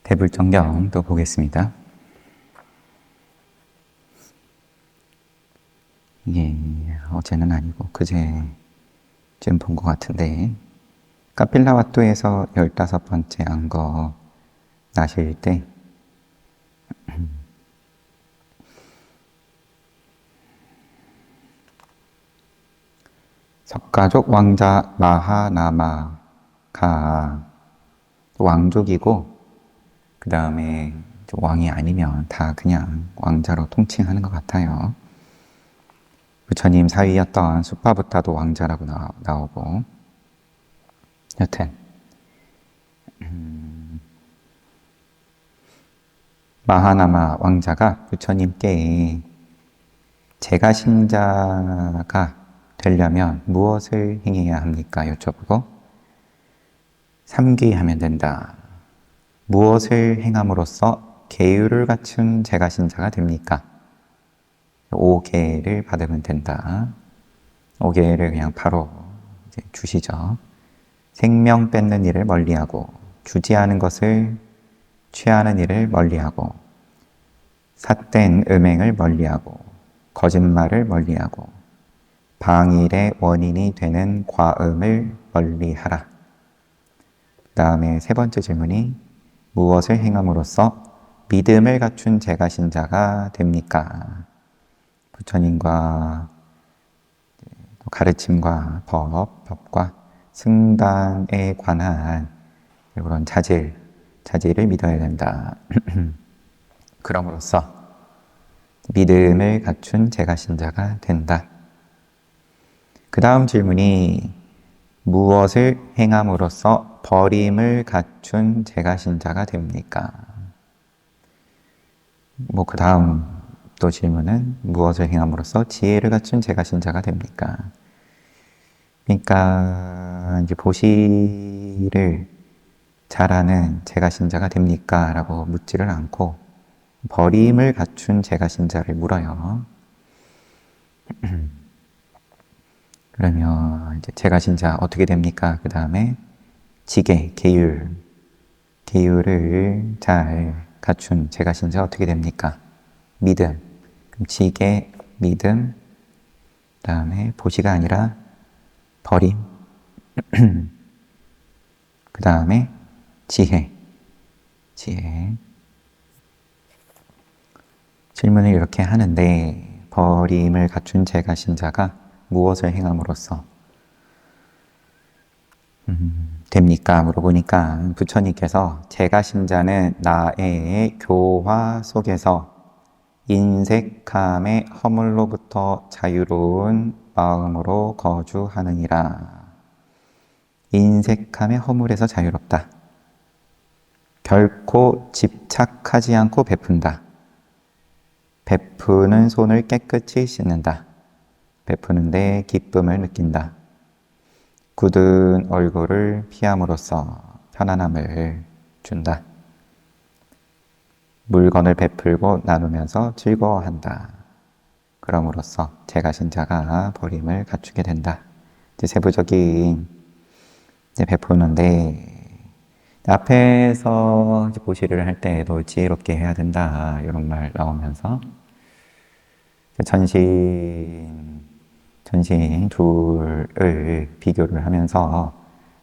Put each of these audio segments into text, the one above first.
대불정경 또 보겠습니다. 이게 어제는 아니고 그제쯤 본 것 같은데, 카필라와토에서 15번째 안거 나실 때 석가족 왕자 마하나마가 왕족이고, 그 다음에 왕이 아니면 다 그냥 왕자로 통칭하는 것 같아요. 부처님 사위였던 수파부타도 왕자라고 나오고, 여튼 마하나마 왕자가 부처님께 제가신자가 되려면 무엇을 행해야 합니까? 여쭤보고, 삼귀하면 된다. 무엇을 행함으로써 계율을 갖춘 제가신자가 됩니까? 5계를 받으면 된다. 5계를 그냥 바로 이제 주시죠. 생명 뺏는 일을 멀리하고, 주지하는 것을 취하는 일을 멀리하고, 삿된 음행을 멀리하고, 거짓말을 멀리하고, 방일의 원인이 되는 과음을 멀리하라. 그 다음에 세 번째 질문이 무엇을 행함으로써 믿음을 갖춘 제가신자가 됩니까? 부처님과 가르침과 법과 승단에 관한 그런 자질을 믿어야 된다. 그럼으로써 믿음을 갖춘 제가신자가 된다. 그 다음 질문이 무엇을 행함으로써 버림을 갖춘 제가신자가 됩니까? 그 다음 또 질문은 무엇을 행함으로써 지혜를 갖춘 제가신자가 됩니까? 그러니까 이제 보시를 잘하는 제가신자가 됩니까? 라고 묻지를 않고 버림을 갖춘 제가신자를 물어요. 그러면 이제 제가신자 어떻게 됩니까? 그 다음에 지계, 계율을 잘 갖춘 제가신자 어떻게 됩니까? 믿음. 그럼 지계, 믿음, 그 다음에 보시가 아니라 버림, 그 다음에 지혜. 질문을 이렇게 하는데, 버림을 갖춘 제가신자가 무엇을 행함으로써 됩니까? 물어보니까 부처님께서 제가신자는 나의 교화 속에서 인색함의 허물로부터 자유로운 마음으로 거주하느니라. 인색함의 허물에서 자유롭다. 결코 집착하지 않고 베푼다. 베푸는 손을 깨끗이 씻는다. 베푸는데 기쁨을 느낀다. 굳은 얼굴을 피함으로써 편안함을 준다. 물건을 베풀고 나누면서 즐거워한다. 그럼으로써 제가신자가 버림을 갖추게 된다. 이제 세부적인 베푸는데, 앞에서 이제 보시를 할 때도 지혜롭게 해야 된다, 이런 말 나오면서 전신 둘을 비교를 하면서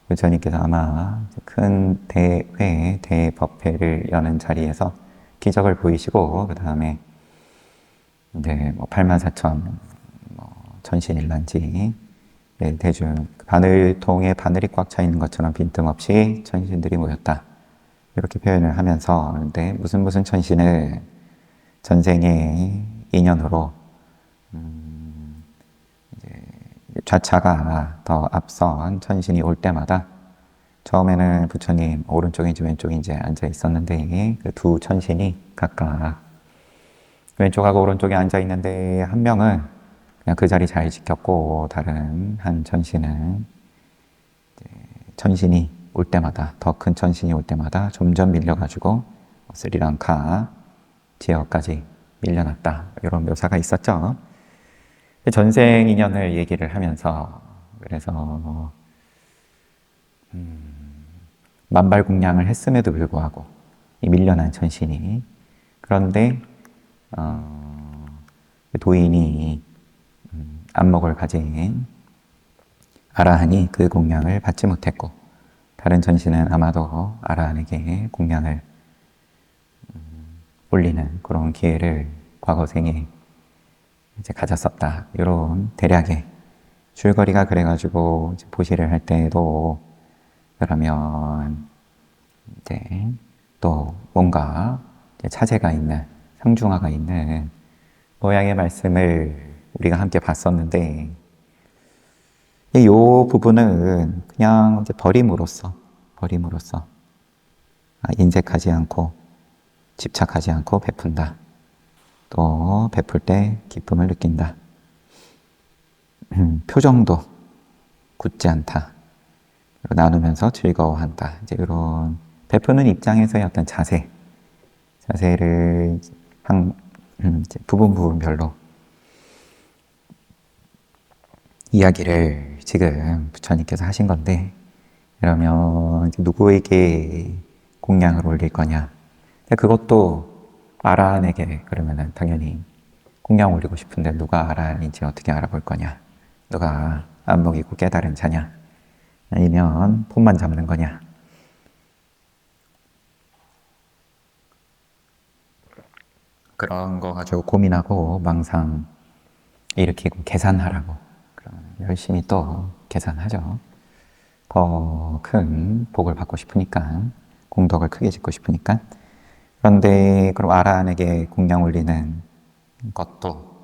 부처님께서 아마 큰 대법회를 여는 자리에서 기적을 보이시고, 그 다음에 이제 84,000 천신일란지 대중 바늘통에 바늘이 꽉 차 있는 것처럼 빈틈없이 천신들이 모였다, 이렇게 표현을 하면서, 근데 무슨 천신을 전생의 인연으로 좌차가 더 앞선 천신이 올 때마다, 처음에는 부처님 오른쪽인지 왼쪽인지 앉아 있었는데, 그 두 천신이 각각 왼쪽하고 오른쪽에 앉아 있는데, 한 명은 그냥 그 자리 잘 지켰고, 다른 한 천신은 천신이 올 때마다, 더 큰 천신이 올 때마다 점점 밀려가지고 스리랑카 지역까지 밀려났다, 이런 묘사가 있었죠. 전생 인연을 얘기를 하면서, 그래서 만발국량을 했음에도 불구하고 이 밀려난 천신이. 그런데 도인이 안목을 가진 아라한이 그 공양을 받지 못했고, 다른 천신은 아마도 아라한에게 공양을 올리는 그런 기회를 과거 생에 이제 가졌었다. 이런 대략의 줄거리가 그래가지고 이제 보시를 할 때도 그러면 이제 또 뭔가 이제 차제가 있는, 상중하가 있는 모양의 말씀을 우리가 함께 봤었는데, 이 부분은 그냥 이제 버림으로써 인색하지 않고 집착하지 않고 베푼다. 또 베풀 때 기쁨을 느낀다. 표정도 굳지 않다. 나누면서 즐거워한다. 이제 이런 베푸는 입장에서의 어떤 자세를 이제 부분별로 이야기를 지금 부처님께서 하신 건데, 그러면 이제 누구에게 공양을 올릴 거냐? 그것도 아라한에게 그러면은 당연히 공양 올리고 싶은데 누가 아라한인지 어떻게 알아볼 거냐? 누가 안목이고 깨달은 자냐? 아니면 폰만 잡는 거냐? 그런 거 가지고 고민하고 망상 일으키고 계산하라고. 그러면 열심히 또 계산하죠. 더 큰 복을 받고 싶으니까, 공덕을 크게 짓고 싶으니까. 그런데 그럼 아라한에게 공양 올리는 것도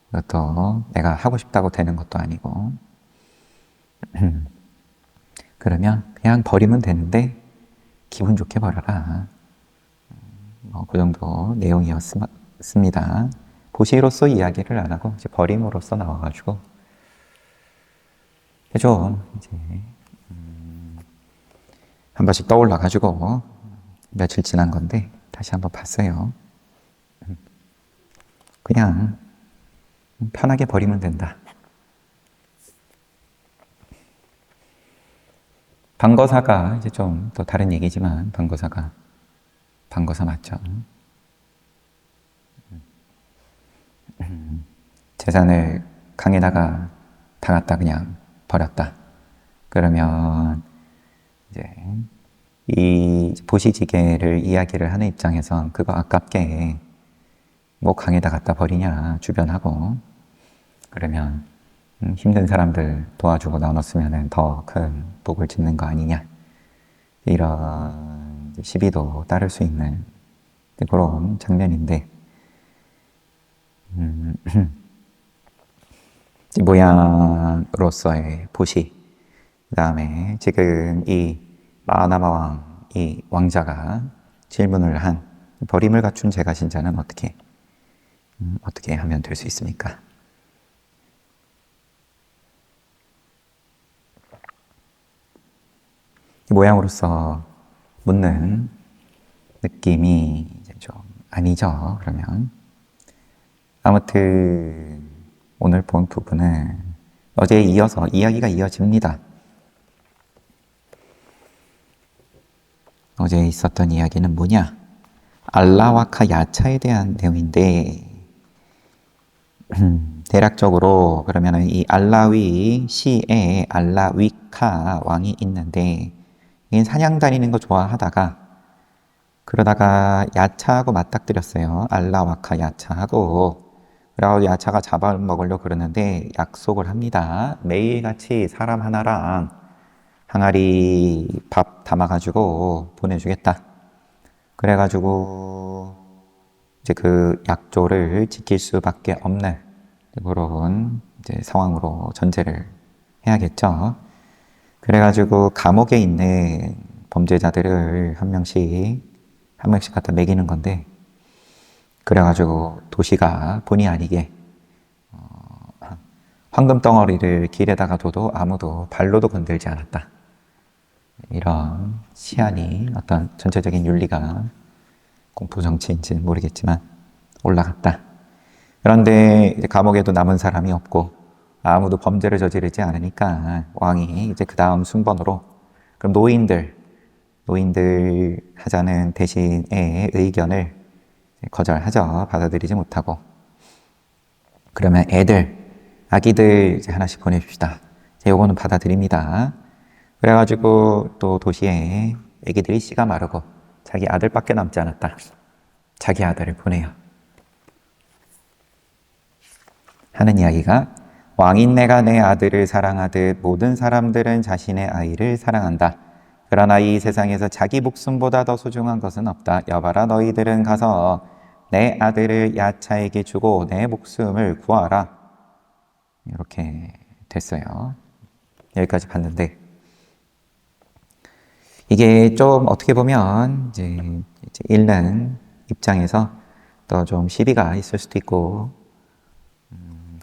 이것도 내가 하고 싶다고 되는 것도 아니고, 그러면 그냥 버리면 되는데 기분 좋게 버려라. 그 정도 내용이었습니다. 보시로서 이야기를 안 하고 이제 버림으로써 나와가지고, 그죠? 이제 한 번씩 떠올라가지고 며칠 지난 건데 다시 한번 봤어요. 그냥 편하게 버리면 된다. 방거사가 이제 좀 또 다른 얘기지만, 방거사 맞죠? 재산을 강에다가 다 갖다 그냥 버렸다. 그러면 이제 이 보시지계를 이야기를 하는 입장에선 그거 아깝게 뭐 강에다 갖다 버리냐, 주변하고. 그러면 힘든 사람들 도와주고 나눴으면 더 큰 복을 짓는 거 아니냐. 이런 시비도 따를 수 있는 그런 장면인데, 모양으로서의 보시, 그 다음에 지금 이 마하나마 왕, 이 왕자가 질문을 한 버림을 갖춘 제가신자는 어떻게 하면 될 수 있습니까? 이 모양으로서 묻는 느낌이 이제 좀 아니죠. 그러면 아무튼 오늘 본 부분은 어제에 이어서 이야기가 이어집니다. 어제 있었던 이야기는 뭐냐? 알라와카 야차에 대한 내용인데, 대략적으로 그러면은 이 알라위 시에 알라위카 왕이 있는데, 이 사냥 다니는 거 좋아하다가 그러다가 야차하고 맞닥뜨렸어요. 알라와카 야차하고. 그래서 야차가 잡아먹으려고 그러는데 약속을 합니다. 매일같이 사람 하나랑 항아리 밥 담아가지고 보내주겠다. 그래가지고 이제 그 약조를 지킬 수밖에 없는 그런 이제 상황으로 전제를 해야겠죠. 그래가지고 감옥에 있는 범죄자들을 한 명씩 갖다 먹이는 건데, 그래가지고 도시가 본의 아니게 황금 덩어리를 길에다가 둬도 아무도 발로도 건들지 않았다. 이런 시안이 어떤 전체적인 윤리가 공포 정치인지는 모르겠지만 올라갔다. 그런데 이제 감옥에도 남은 사람이 없고 아무도 범죄를 저지르지 않으니까 왕이 이제 그 다음 순번으로 그럼 노인들 노인들 하자는 대신의 의견을 거절하죠. 받아들이지 못하고. 그러면 아기들 이제 하나씩 보내줍시다. 요거는 받아들입니다. 그래가지고 또 도시에 아기들이 씨가 마르고 자기 아들밖에 남지 않았다. 자기 아들을 보내요. 하는 이야기가 왕인내가 내 아들을 사랑하듯 모든 사람들은 자신의 아이를 사랑한다. 그러나 이 세상에서 자기 목숨보다 더 소중한 것은 없다. 여봐라, 너희들은 가서 내 아들을 야차에게 주고 내 목숨을 구하라. 이렇게 됐어요. 여기까지 봤는데 이게 좀 어떻게 보면 이제 읽는 입장에서 또 좀 시비가 있을 수도 있고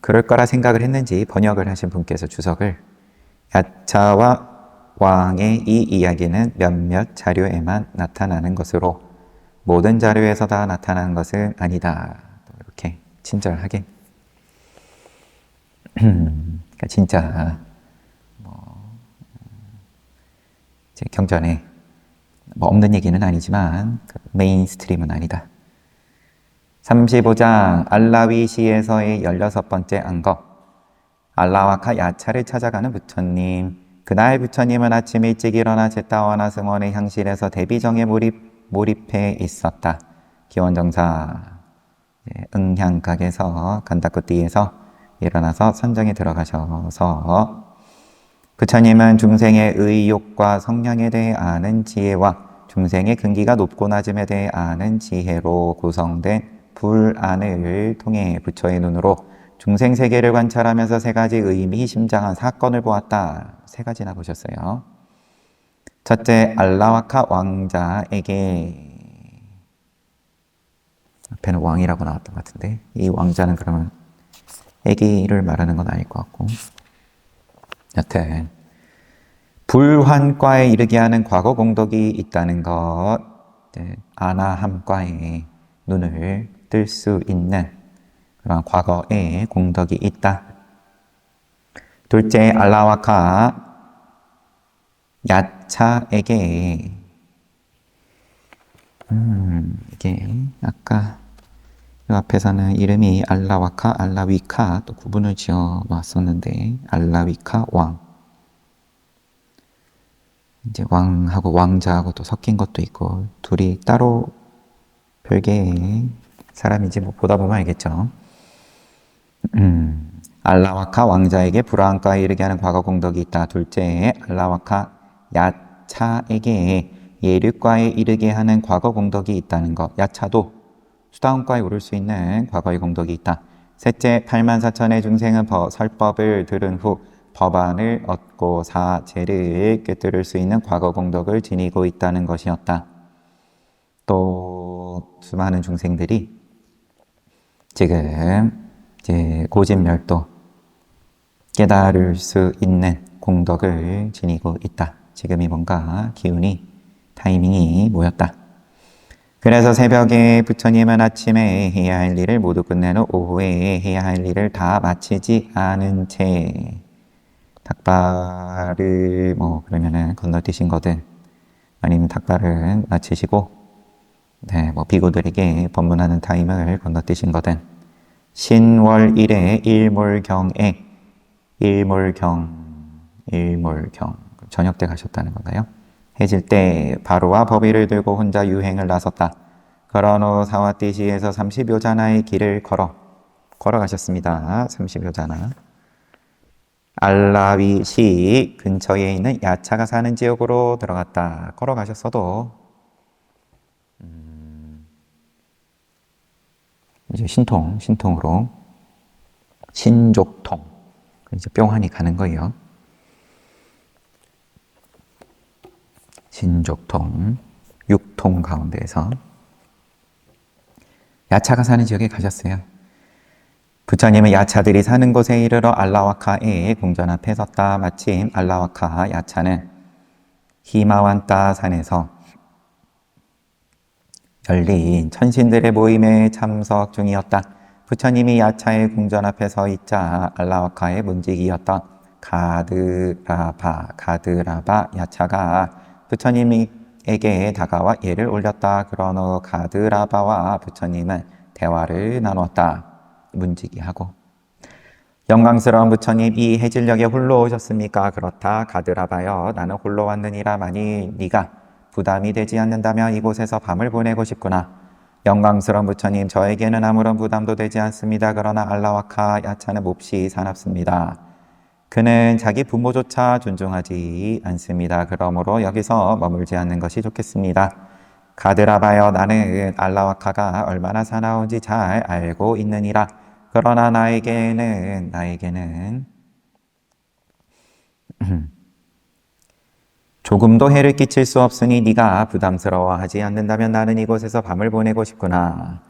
그럴 거라 생각을 했는지 번역을 하신 분께서 주석을 야차와 왕의 이 이야기는 몇몇 자료에만 나타나는 것으로 모든 자료에서 다 나타나는 것은 아니다. 이렇게 친절하게. 그러니까 진짜 이제 경전에 없는 얘기는 아니지만 메인스트림은 아니다. 35장 알라위 시에서의 16번째 안거. 알라와카 야차를 찾아가는 부처님. 그날 부처님은 아침 일찍 일어나 제타와나 승원의 향실에서 대비정에 몰입해 있었다. 기원정사 응향각에서 간다쿠띠에서 일어나서 선정에 들어가셔서 부처님은 중생의 의욕과 성향에 대해 아는 지혜와 중생의 근기가 높고 낮음에 대해 아는 지혜로 구성된 불안을 통해 부처의 눈으로 중생 세계를 관찰하면서 세 가지 의미심장한 사건을 보았다. 세 가지나 보셨어요. 첫째, 알라와카 왕자에게, 앞에는 왕이라고 나왔던 것 같은데 이 왕자는 그러면 애기를 말하는 건 아닐 것 같고, 여튼 불환과에 이르게 하는 과거 공덕이 있다는 것, 아나함과의 눈을 뜰 수 있는 그런 과거의 공덕이 있다. 둘째, 알라와카 야차에게 이게 아까 이 앞에서는 이름이 알라와카, 알라위카 또 구분을 지어 놨었는데 알라위카 왕, 이제 왕하고 왕자하고 또 섞인 것도 있고 둘이 따로 별개의 사람인지 뭐 보다 보면 알겠죠. 알라와카 왕자에게 불안과에 이르게 하는 과거 공덕이 있다. 둘째, 알라와카 야차에게 예류과에 이르게 하는 과거 공덕이 있다는 것. 야차도 수다원과에 오를 수 있는 과거의 공덕이 있다. 셋째, 84,000의 중생은 설법을 들은 후 법안을 얻고 사죄를 꿰뚫을 수 있는 과거 공덕을 지니고 있다는 것이었다. 또 수많은 중생들이 지금 이제 고진멸도 깨달을 수 있는 공덕을 지니고 있다. 지금이 뭔가 기운이, 타이밍이 모였다. 그래서 새벽에 부처님은 아침에 해야 할 일을 모두 끝낸 후 오후에 해야 할 일을 다 마치지 않은 채 닭발을 그러면은 건너뛰신 거든 아니면 닭발을 마치시고 비구들에게 법문하는 타임을 건너뛰신 거든 신월 1회 일몰경에 일몰경 저녁 때 가셨다는 건가요? 해질 때 바로와 법위를 들고 혼자 유행을 나섰다. 그런 후 사와띠시에서 30여 자나의 길을 걸어가셨습니다. 30여 자나. 알라위시 근처에 있는 야차가 사는 지역으로 들어갔다. 걸어가셨어도 이제 신통으로 신족통 이제 뿅하니 가는 거예요. 신족통 6통 가운데에서 야차가 사는 지역에 가셨어요. 부처님은 야차들이 사는 곳에 이르러 알라와카의 궁전 앞에 섰다. 마침 알라와카 야차는 히마완따 산에서 열린 천신들의 모임에 참석 중이었다. 부처님이 야차의 궁전 앞에 서 있자 알라와카의 문지기였던 가드라바 야차가 부처님이 부처님에게 다가와 예를 올렸다. 그런 후 가드라바와 부처님은 대화를 나누었다. 문지기하고 영광스러운 부처님, 이 해질녘에 홀로 오셨습니까? 그렇다. 가드라바여, 나는 홀로 왔느니라. 만일 네가 부담이 되지 않는다면 이곳에서 밤을 보내고 싶구나. 영광스러운 부처님, 저에게는 아무런 부담도 되지 않습니다. 그러나 알라와카 야차는 몹시 사납습니다. 그는 자기 부모조차 존중하지 않습니다. 그러므로 여기서 머물지 않는 것이 좋겠습니다. 가드라바여, 나는 알라와카가 얼마나 사나운지 잘 알고 있느니라. 그러나 나에게는 조금도 해를 끼칠 수 없으니 네가 부담스러워하지 않는다면 나는 이곳에서 밤을 보내고 싶구나.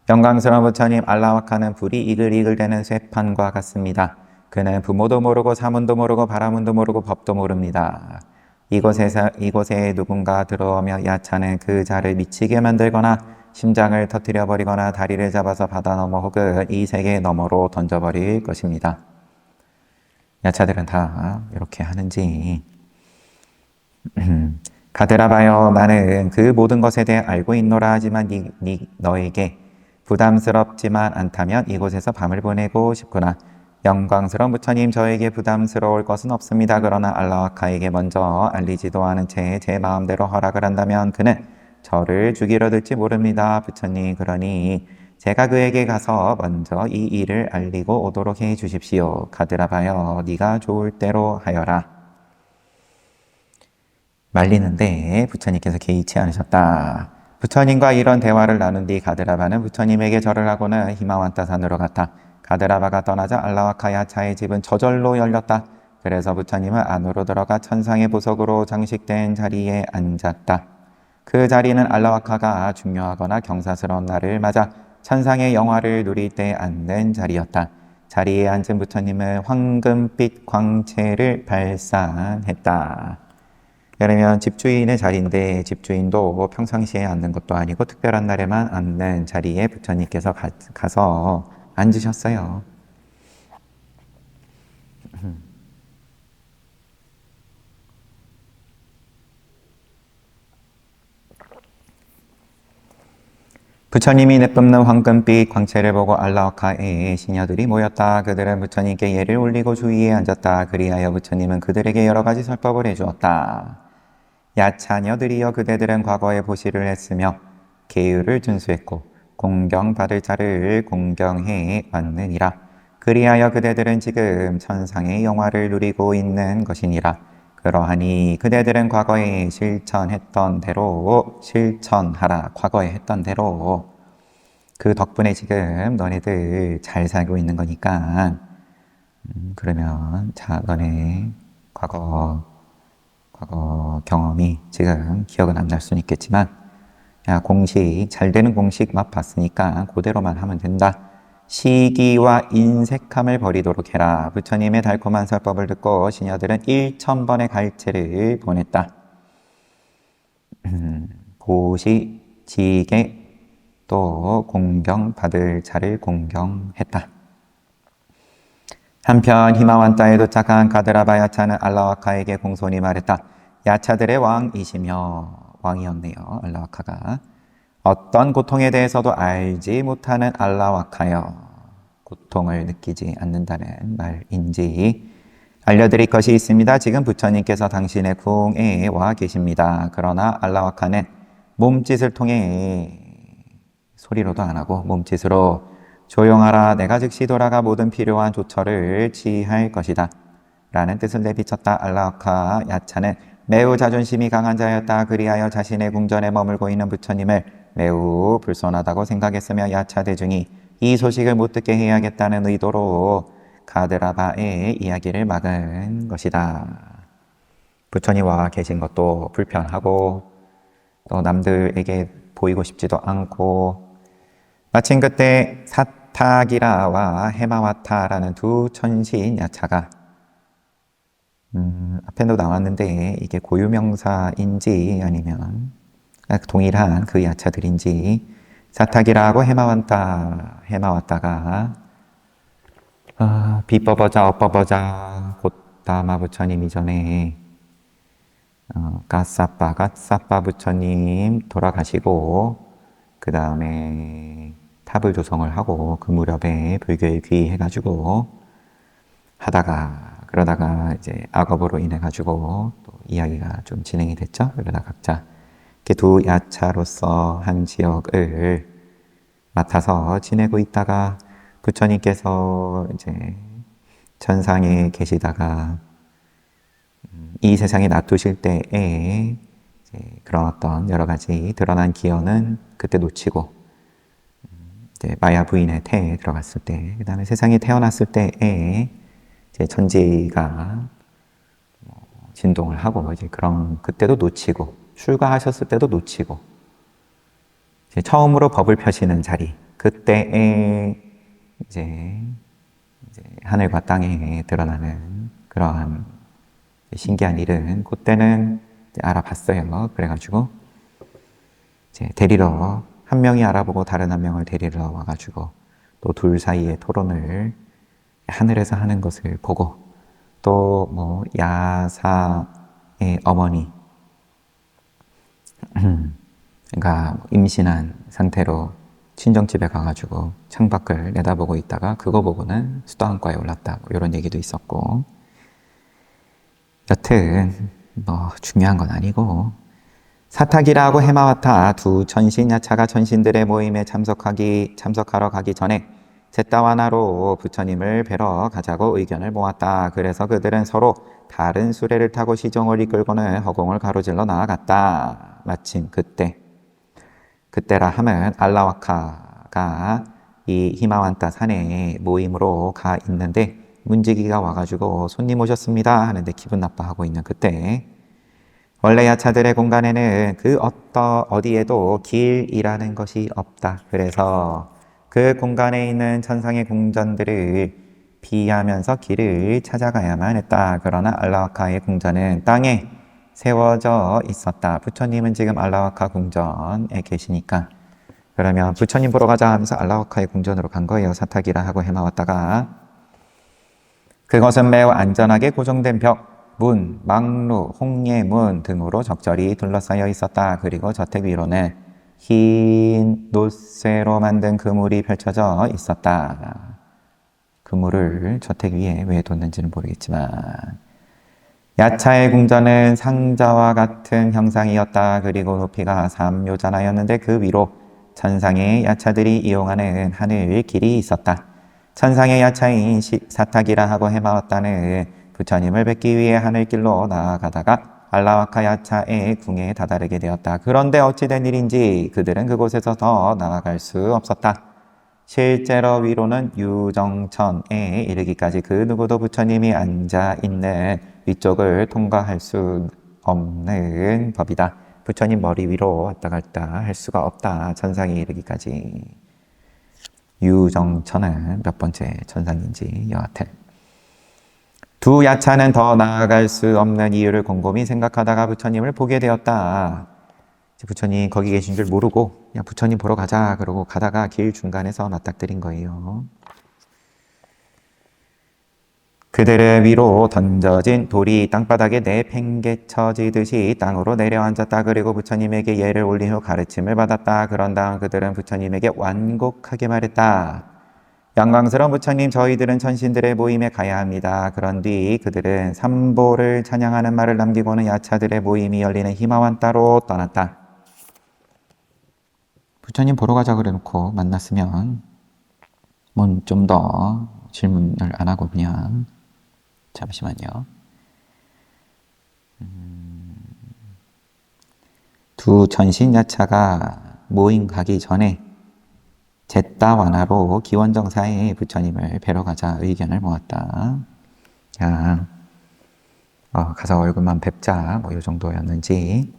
영광스러운 부처님, 알라와카는 불이 이글이글대는 쇠판과 같습니다. 그는 부모도 모르고 사문도 모르고 바라문도 모르고 법도 모릅니다. 이곳에 누군가 들어오며 야차는 그 자를 미치게 만들거나 심장을 터뜨려 버리거나 다리를 잡아서 바다 너머 혹은 이 세계 너머로 던져버릴 것입니다. 야차들은 다 이렇게 하는지. 가드라바여, 나는 그 모든 것에 대해 알고 있노라. 하지만 너에게 부담스럽지만 않다면 이곳에서 밤을 보내고 싶구나. 영광스러운 부처님, 저에게 부담스러울 것은 없습니다. 그러나 알라와카에게 먼저 알리지도 않은 채 제 마음대로 허락을 한다면 그는 저를 죽이려 들지 모릅니다. 부처님, 그러니 제가 그에게 가서 먼저 이 일을 알리고 오도록 해 주십시오. 가드라바여, 네가 좋을 대로 하여라. 말리는데 부처님께서 개의치 않으셨다. 부처님과 이런 대화를 나눈 뒤 가드라바는 부처님에게 절을 하고는 히마완타산으로 갔다. 가드라바가 떠나자 알라와카 야차의 집은 저절로 열렸다. 그래서 부처님은 안으로 들어가 천상의 보석으로 장식된 자리에 앉았다. 그 자리는 알라와카가 중요하거나 경사스러운 날을 맞아 천상의 영화를 누릴 때 앉는 자리였다. 자리에 앉은 부처님은 황금빛 광채를 발산했다. 그러면 집주인의 자리인데 집주인도 평상시에 앉는 것도 아니고 특별한 날에만 앉는 자리에 부처님께서 가서 앉으셨어요. 부처님이 내뿜는 황금빛 광채를 보고 알라와카의 시녀들이 모였다. 그들은 부처님께 예를 올리고 주위에 앉았다. 그리하여 부처님은 그들에게 여러 가지 설법을 해주었다. 야차녀들이여, 그대들은 과거에 보시를 했으며 계율을 준수했고 공경받을 자를 공경해 왔느니라. 그리하여 그대들은 지금 천상의 영화를 누리고 있는 것이니라. 그러하니 그대들은 과거에 실천했던 대로 실천하라. 과거에 했던 대로. 그 덕분에 지금 너네들 잘 살고 있는 거니까. 그러면 자, 너네 과거 경험이 지금 기억은 안 날 수는 있겠지만, 야, 공식 잘 되는 공식 맛 봤으니까 그대로만 하면 된다. 시기와 인색함을 버리도록 해라. 부처님의 달콤한 설법을 듣고 시녀들은 1000번의 갈채를 보냈다. 보시, 지게, 또 공경받을 자를 공경했다. 한편 히마완타에 도착한 가드라바 야차는 알라와카에게 공손히 말했다. 야차들의 왕이시며, 왕이었네요, 알라와카가. 어떤 고통에 대해서도 알지 못하는 알라와카여, 고통을 느끼지 않는다는 말인지 알려드릴 것이 있습니다. 지금 부처님께서 당신의 궁에 와 계십니다. 그러나 알라와카는 몸짓을 통해, 소리로도 안 하고 몸짓으로 조용하라, 내가 즉시 돌아가 모든 필요한 조처를 취할 것이다 라는 뜻을 내비쳤다. 알라와카 야차는 매우 자존심이 강한 자였다. 그리하여 자신의 궁전에 머물고 있는 부처님을 매우 불손하다고 생각했으며 야차 대중이 이 소식을 못 듣게 해야겠다는 의도로 가드라바의 이야기를 막은 것이다. 부처님 와 계신 것도 불편하고 또 남들에게 보이고 싶지도 않고, 마침 그때 사타기라와 헤마와타라는 두 천신 야차가 앞에도 나왔는데 이게 고유명사인지 아니면 동일한 그 야차들인지, 사타기라하고 헤마와타가 비법어자 엇법어자 곧다마 부처님 이전에 가사빠 부처님 돌아가시고 그 다음에 탑을 조성을 하고 그 무렵에 불교에 귀의해가지고 그러다가 이제 악업으로 인해가지고 또 이야기가 좀 진행이 됐죠. 그러다 각자 이렇게 두 야차로서 한 지역을 맡아서 지내고 있다가 부처님께서 이제 천상에 계시다가 이 세상에 놔두실 때에 이제 그런 어떤 여러 가지 드러난 기여는 그때 놓치고 이제 마야 부인의 태에 들어갔을 때, 그 다음에 세상에 태어났을 때에 이제 천지가 진동을 하고 이제 그런 그때도 놓치고 출가하셨을 때도 놓치고 이제 처음으로 법을 펴시는 자리 그때에 이제 하늘과 땅에 드러나는 그러한 신기한 일은 그때는 알아봤어요. 그래가지고 이제 데리러 한 명이 알아보고 다른 한 명을 데리러 와가지고 또 둘 사이의 토론을 하늘에서 하는 것을 보고 또 뭐 야사의 어머니 그러니까 임신한 상태로 친정집에 가가지고 창밖을 내다보고 있다가 그거 보고는 수도원과에 올랐다 뭐 이런 얘기도 있었고 여튼 뭐 중요한 건 아니고 사탁이라고 해마와타 두 천신야차가 천신들의 모임에 참석하러 가기 전에 잿다와나로 부처님을 뵈러 가자고 의견을 모았다. 그래서 그들은 서로 다른 수레를 타고 시종을 이끌고는 허공을 가로질러 나아갔다. 마침 그때라 함은 알라와카가 이 히마완타 산에 모임으로 가 있는데 문지기가 와가지고 손님 오셨습니다 하는데 기분 나빠하고 있는 그때 원래 야차들의 공간에는 어디에도 길이라는 것이 없다. 그래서 그 공간에 있는 천상의 궁전들을 피하면서 길을 찾아가야만 했다. 그러나 알라와카의 궁전은 땅에 세워져 있었다. 부처님은 지금 알라와카 궁전에 계시니까 그러면 부처님 보러 가자 하면서 알라와카의 궁전으로 간 거예요. 사탁이라 하고 해마왔다가 그것은 매우 안전하게 고정된 벽, 문, 망루, 홍예문 등으로 적절히 둘러싸여 있었다. 그리고 저택 위로는 흰 놋쇠로 만든 그물이 펼쳐져 있었다. 그물을 저택 위에 왜 뒀는지는 모르겠지만 야차의 궁전은 상자와 같은 형상이었다. 그리고 높이가 3요자나였는데 그 위로 천상의 야차들이 이용하는 하늘 길이 있었다. 천상의 야차인 사탁이라 하고 해마왔다는 부처님을 뵙기 위해 하늘길로 나아가다가 알라와카 야차의 궁에 다다르게 되었다. 그런데 어찌된 일인지 그들은 그곳에서 더 나아갈 수 없었다. 실제로 위로는 유정천에 이르기까지 그 누구도 부처님이 앉아있는 위쪽을 통과할 수 없는 법이다. 부처님 머리 위로 왔다 갔다 할 수가 없다. 천상에 이르기까지. 유정천은 몇 번째 천상인지 여하튼 두 야차는 더 나아갈 수 없는 이유를 곰곰이 생각하다가 부처님을 보게 되었다. 부처님 거기 계신 줄 모르고 그냥 부처님 보러 가자 그러고 가다가 길 중간에서 맞닥뜨린 거예요. 그들의 위로 던져진 돌이 땅바닥에 내팽개쳐지듯이 땅으로 내려앉았다. 그리고 부처님에게 예를 올린 후 가르침을 받았다. 그런 다음 그들은 부처님에게 완곡하게 말했다. 영광스러운 부처님, 저희들은 천신들의 모임에 가야 합니다. 그런 뒤 그들은 삼보를 찬양하는 말을 남기고는 야차들의 모임이 열리는 히마완타로 떠났다. 부처님 보러 가자 그래놓고 만났으면 뭔 좀 더 질문을 안 하고 그냥 잠시만요. 두 천신야차가 모임 가기 전에 잿다와나로 기원정사에 부처님을 뵈러 가자 의견을 모았다. 야, 가서 얼굴만 뵙자 뭐 이 정도였는지.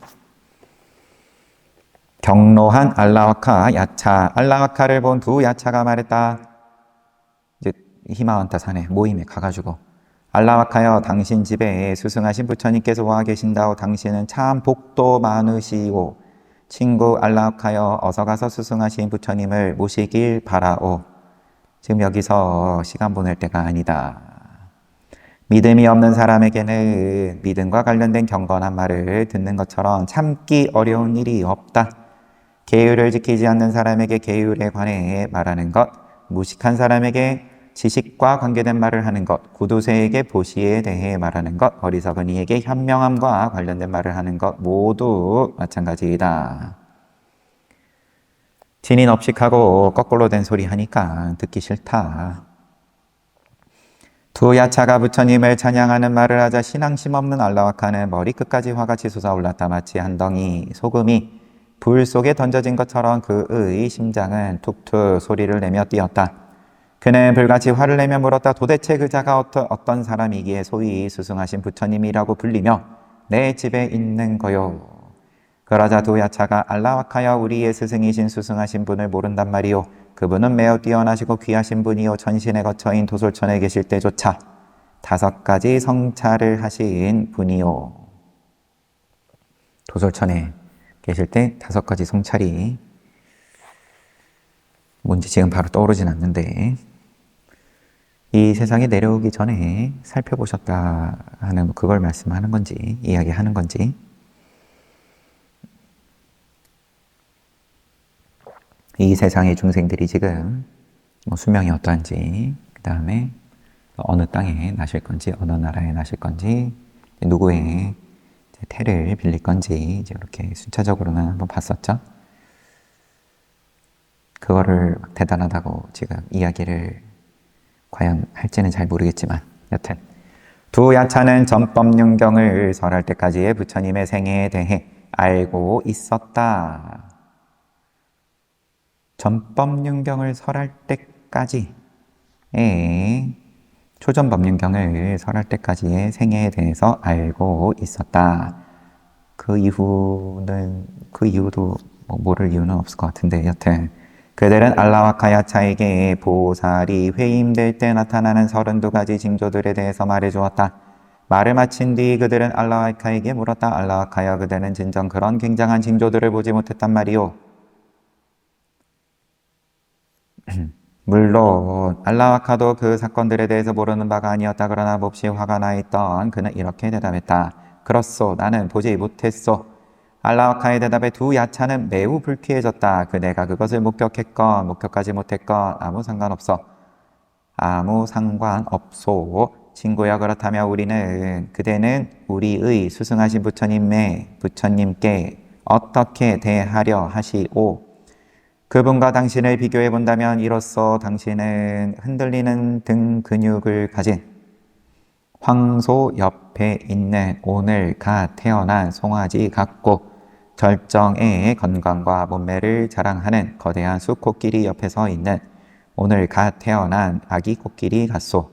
경로한 알라와카 야차, 알라와카를 본 두 야차가 말했다. 이제 히마완타 산에 모임에 가가지고 알라와카여, 당신 집에 수승하신 부처님께서 와 계신다오. 당신은 참 복도 많으시오. 친구 알라와카여, 어서 가서 수승하신 부처님을 모시길 바라오. 지금 여기서 시간 보낼 때가 아니다. 믿음이 없는 사람에게는 믿음과 관련된 경건한 말을 듣는 것처럼 참기 어려운 일이 없다. 계율을 지키지 않는 사람에게 계율에 관해 말하는 것, 무식한 사람에게 지식과 관계된 말을 하는 것, 구두쇠에게 보시에 대해 말하는 것, 어리석은 이에게 현명함과 관련된 말을 하는 것 모두 마찬가지이다. 진인 업식하고 거꾸로 된 소리 하니까 듣기 싫다. 두 야차가 부처님을 찬양하는 말을 하자 신앙심 없는 알라와카는 머리끝까지 화같이 솟아올랐다. 마치 한 덩이 소금이 불 속에 던져진 것처럼 그의 심장은 툭툭 소리를 내며 뛰었다. 그는 불같이 화를 내며 물었다. 도대체 그 자가 어떤 사람이기에 소위 수승하신 부처님이라고 불리며 내 집에 있는 거요. 그러자 두 야차가 알라와카여, 우리의 스승이신 수승하신 분을 모른단 말이요. 그분은 매우 뛰어나시고 귀하신 분이요. 전신에 거처인 도솔천에 계실 때조차 5가지 성찰을 하신 분이요. 도솔천에 계실 때 5가지 성찰이 뭔지 지금 바로 떠오르진 않는데, 이 세상에 내려오기 전에 살펴보셨다 하는 그걸 말씀하는 건지 이야기하는 건지, 이 세상의 중생들이 지금 수명이 어떠한지, 그 다음에 어느 땅에 나실 건지, 어느 나라에 나실 건지, 누구의 태를 빌릴 건지 이제 이렇게 순차적으로는 한번 봤었죠. 그거를 대단하다고 지금 이야기를 과연 할지는 잘 모르겠지만, 여튼 두 야차는 전법륜경을 설할 때까지의 부처님의 생애에 대해 알고 있었다. 전법륜경을 설할 때까지의, 초전법륜경을 설할 때까지의 생애에 대해서 알고 있었다. 그 이후도 모를 이유는 없을 것 같은데, 여튼 그들은 알라와카 야차에게 보살이 회임될 때 나타나는 32가지 징조들에 대해서 말해주었다. 말을 마친 뒤 그들은 알라와카에게 물었다. 알라와카여, 그대는 진정 그런 굉장한 징조들을 보지 못했단 말이오. 물론 알라와카도 그 사건들에 대해서 모르는 바가 아니었다. 그러나 몹시 화가 나 있던 그는 이렇게 대답했다. 그렇소, 나는 보지 못했소. 알라와카의 대답에 두 야차는 매우 불쾌해졌다. 그대가 그것을 목격했건 목격하지 못했건 아무 상관없어. 아무 상관없소. 친구야, 그렇다면 그대는 우리의 수승하신 부처님께 어떻게 대하려 하시오? 그분과 당신을 비교해 본다면 이로써 당신은 흔들리는 등 근육을 가진 황소 옆에 있는 오늘 갓 태어난 송아지 같고 절정의 건강과 몸매를 자랑하는 거대한 수코끼리 옆에 서 있는 오늘 갓 태어난 아기 코끼리 같소.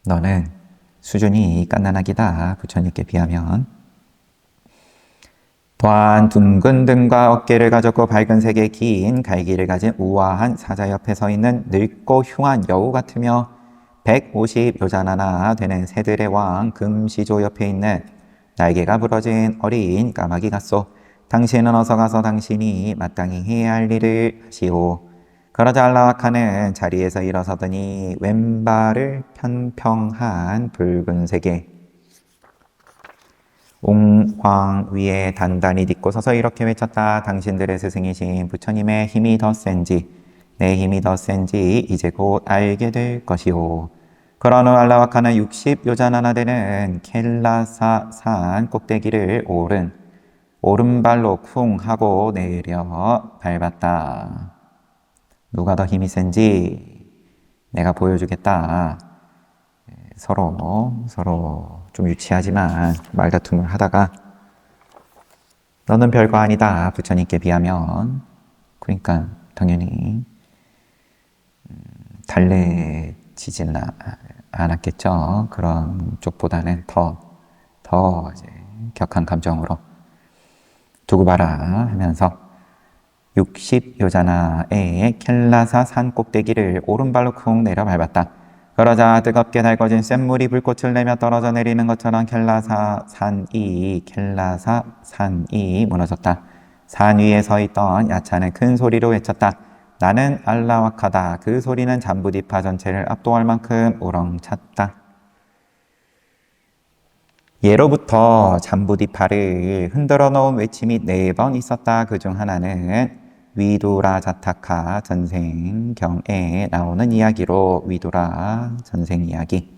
너는 수준이 깐난하기다. 부처님께 비하면. 또한 둥근 등과 어깨를 가졌고 밝은 색의 긴 갈기를 가진 우아한 사자 옆에 서 있는 늙고 흉한 여우 같으며 150요자나나 되는 새들의 왕 금시조 옆에 있는 날개가 부러진 어린 까마귀 같소. 당신은 어서 가서 당신이 마땅히 해야 할 일을 하시오. 그러자 알라와카는 자리에서 일어서더니 왼발을 편평한 붉은색의 옹황 위에 단단히 딛고 서서 이렇게 외쳤다. 당신들의 스승이신 부처님의 힘이 더 센지 내 힘이 더 센지 이제 곧 알게 될 것이오. 그런 후 알라와카는 60요자나나 되는 켈라사 산 꼭대기를 오른발로 쿵 하고 내려 밟았다. 누가 더 힘이 센지 내가 보여주겠다. 서로 좀 유치하지만 말다툼을 하다가 너는 별거 아니다. 부처님께 비하면. 그러니까 당연히 달래지지는 않았겠죠. 그런 쪽보다는 더 이제 격한 감정으로 두고 봐라 하면서 60요자나의 켈라사 산 꼭대기를 오른발로 쿵 내려 밟았다. 그러자 뜨겁게 달궈진 쇳물이 불꽃을 내며 떨어져 내리는 것처럼 켈라사 산이 무너졌다. 산 위에 서 있던 야차는 큰 소리로 외쳤다. 나는 알라와카다. 그 소리는 잠부디파 전체를 압도할 만큼 우렁찼다. 예로부터 잠부디파를 흔들어 놓은 외침이 4번 있었다. 그중 하나는 위두라 자타카 전생경에 나오는 이야기로 위두라 전생 이야기.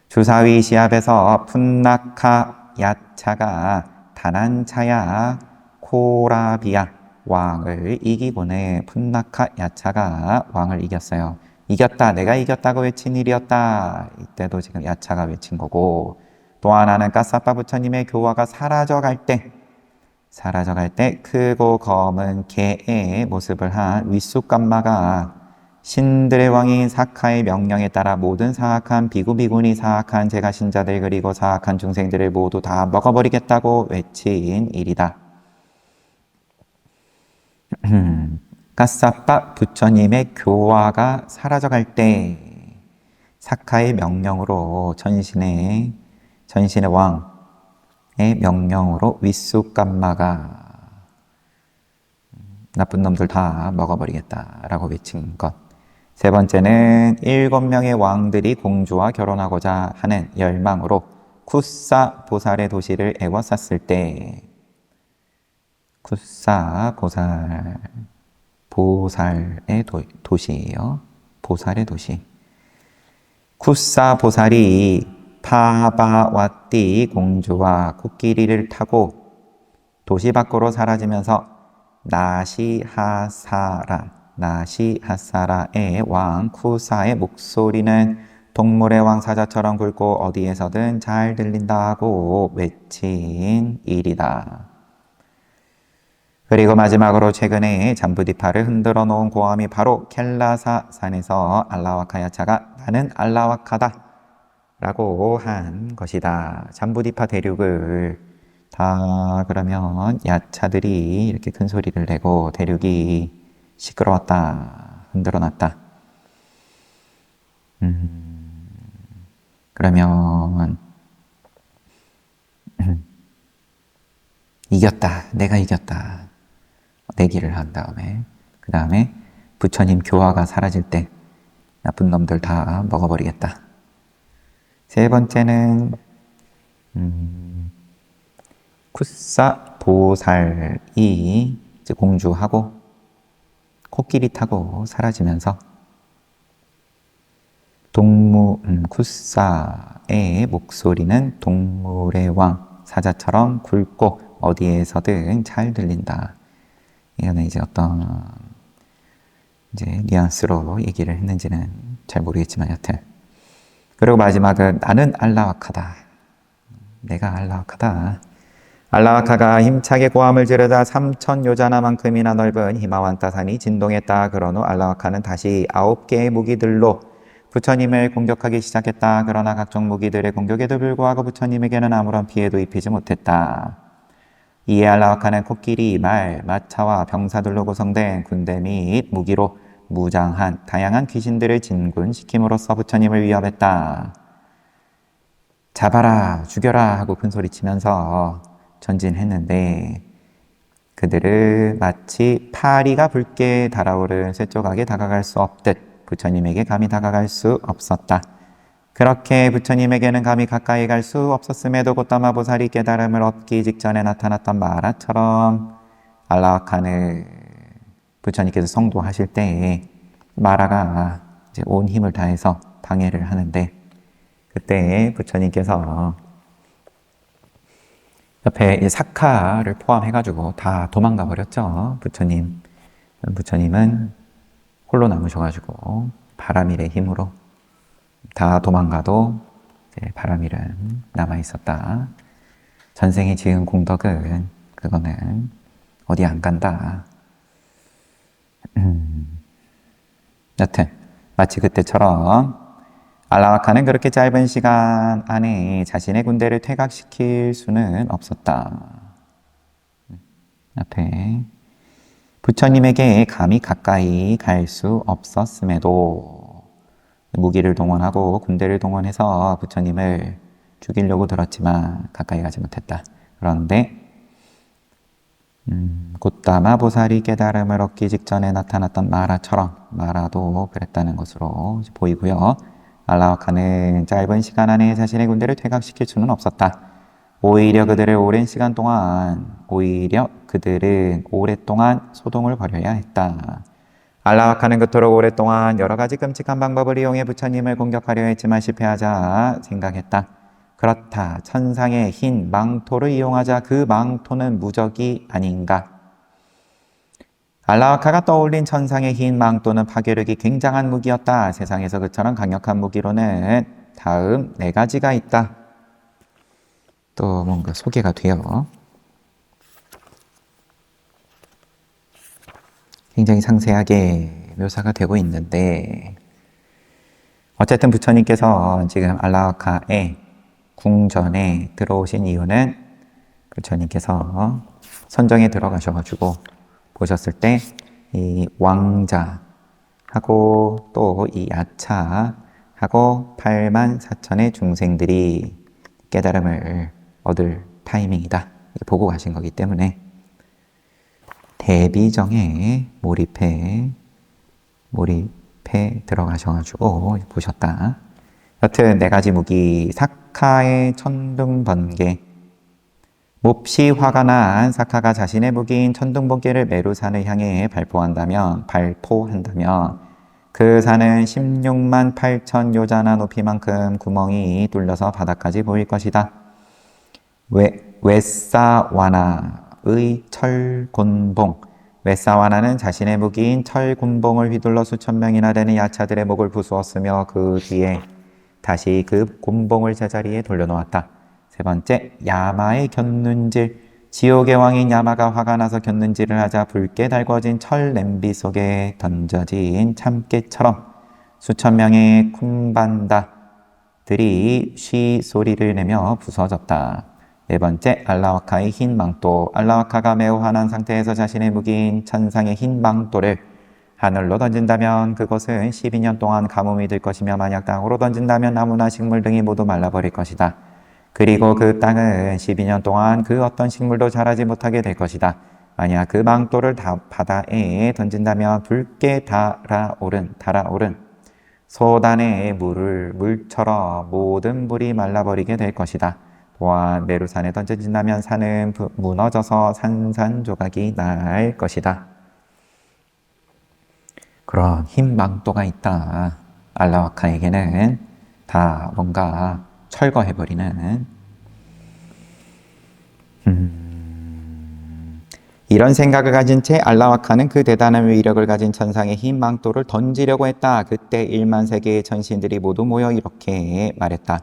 주사위 시합에서 푼나카 야차가 다난차야 코라비아 왕을 이기고는 푼나카 야차가 왕을 이겼어요. 이겼다, 내가 이겼다고 외친 일이었다. 이때도 지금 야차가 외친 거고, 또 하나는 까사빠 부처님의 교화가 사라져갈 때 크고 검은 개의 모습을 한 윗숫감마가 신들의 왕인 사카의 명령에 따라 모든 사악한 비구비구니 사악한 제가 신자들 그리고 사악한 중생들을 모두 다 먹어버리겠다고 외친 일이다. 까사빠 부처님의 교화가 사라져갈 때 사카의 명령으로 전신의 왕의 명령으로 윗숫감마가 나쁜 놈들 다 먹어버리겠다라고 외친 것. 세 번째는 7명의 왕들이 공주와 결혼하고자 하는 열망으로 쿠사 보살의 도시를 애워쌌을 때, 쿠사 보살의 도시예요. 보살의 도시. 쿠사 보살이 파바와띠 공주와 코끼리를 타고 도시 밖으로 사라지면서 나시하사라의 왕 쿠사의 목소리는 동물의 왕 사자처럼 굵고 어디에서든 잘 들린다고 외친 일이다. 그리고 마지막으로 최근에 잠부디파를 흔들어 놓은 고함이 바로 켈라사 산에서 알라와카야차가 나는 알라와카다 라고 한 것이다. 잠부디파 대륙을 다 그러면 야차들이 이렇게 큰 소리를 내고 대륙이 시끄러웠다, 흔들어놨다. 그러면 이겼다, 내가 이겼다 내기를 한 다음에 그 다음에 부처님 교화가 사라질 때 나쁜 놈들 다 먹어버리겠다. 세 번째는 쿠사 보살이 공주하고 코끼리 타고 사라지면서 쿠사의 목소리는 동물의 왕 사자처럼 굵고 어디에서든 잘 들린다. 이거는 이제 어떤 뉘앙스로 얘기를 했는지는 잘 모르겠지만 여튼. 그리고 마지막은 나는 알라와카다. 내가 알라와카다. 알라와카가 힘차게 고함을 지르자 3,000요자나만큼이나 넓은 히마완타산이 진동했다. 그런 후 알라와카는 다시 9개의 무기들로 부처님을 공격하기 시작했다. 그러나 각종 무기들의 공격에도 불구하고 부처님에게는 아무런 피해도 입히지 못했다. 이에 알라와카는 코끼리, 말, 마차와 병사들로 구성된 군대 및 무기로 무장한 다양한 귀신들을 진군시킴으로써 부처님을 위협했다. 잡아라, 죽여라 하고 큰소리치면서 전진했는데 그들은 마치 파리가 붉게 달아오른 쇠조각에 다가갈 수 없듯 부처님에게 감히 다가갈 수 없었다. 그렇게 부처님에게는 감히 가까이 갈 수 없었음에도 고타마 보살이 깨달음을 얻기 직전에 나타났던 마라처럼 알라와카는 부처님께서 성도하실 때 마라가 이제 온 힘을 다해서 방해를 하는데 그때 부처님께서 옆에 사카를 포함해가지고 다 도망가 버렸죠. 부처님은 홀로 남으셔가지고 바람일의 힘으로 다 도망가도 바람일은 남아있었다. 전생에 지은 공덕은 그거는 어디 안 간다. 여튼 마치 그때처럼 알라와카는 그렇게 짧은 시간 안에 자신의 군대를 퇴각시킬 수는 없었다. 앞에 부처님에게 감히 가까이 갈 수 없었음에도 무기를 동원하고 군대를 동원해서 부처님을 죽이려고 들었지만 가까이 가지 못했다. 그런데 곶다마 보살이 깨달음을 얻기 직전에 나타났던 마라처럼 마라도 그랬다는 것으로 보이고요. 알라와카는 짧은 시간 안에 자신의 군대를 퇴각시킬 수는 없었다. 오히려 그들은 오랫동안 소동을 벌여야 했다. 알라와카는 그토록 오랫동안 여러 가지 끔찍한 방법을 이용해 부처님을 공격하려 했지만 실패하자 생각했다. 그렇다. 천상의 흰 망토를 이용하자. 그 망토는 무적이 아닌가? 알라와카가 떠올린 천상의 흰 망토는 파괴력이 굉장한 무기였다. 세상에서 그처럼 강력한 무기로는 다음 4가지가 있다. 또 뭔가 소개가 돼요. 굉장히 상세하게 묘사가 되고 있는데 어쨌든 부처님께서 지금 알라와카의 궁전에 들어오신 이유는 부처님께서 선정에 들어가셔가지고 보셨을 때 이 왕자하고 또 이 야차하고 84,000의 중생들이 깨달음을 얻을 타이밍이다 보고 가신 거기 때문에 대비정에 몰입해 들어가셔가지고 보셨다. 여튼 4가지 무기, 사카의 천둥번개. 몹시 화가 난 사카가 자신의 무기인 천둥번개를 메루산을 향해 발포한다면 그 산은 16만 8천 요자나 높이만큼 구멍이 뚫려서 바닥까지 보일 것이다. 웨사와나의 철곤봉. 웨사와나는 자신의 무기인 철곤봉을 휘둘러 수천 명이나 되는 야차들의 목을 부수었으며 그 뒤에 다시 그 곤봉을 제자리에 돌려놓았다. 3번째, 야마의 곁눈질. 지옥의 왕인 야마가 화가 나서 곁눈질을 하자 붉게 달궈진 철 냄비 속에 던져진 참깨처럼 수천 명의 쿤반다들이 쉬 소리를 내며 부서졌다. 4번째, 알라와카의 흰 망토. 알라와카가 매우 화난 상태에서 자신의 무기인 천상의 흰 망토를 하늘로 던진다면 그것은 12년 동안 가뭄이 될 것이며 만약 땅으로 던진다면 나무나 식물 등이 모두 말라버릴 것이다. 그리고 그 땅은 12년 동안 그 어떤 식물도 자라지 못하게 될 것이다. 만약 그 망토를 바다에 던진다면 붉게 달아오른 소단의 물처럼 모든 물이 말라버리게 될 것이다. 또한 메루산에 던져진다면 산은 무너져서 산산조각이 날 것이다. 그런 흰 망토가 있다. 알라와카에게는 다 뭔가 철거해버리는 이런 생각을 가진 채 알라와카는 그 대단한 위력을 가진 천상의 흰 망토를 던지려고 했다. 그때 1만 세계의 천신들이 모두 모여 이렇게 말했다.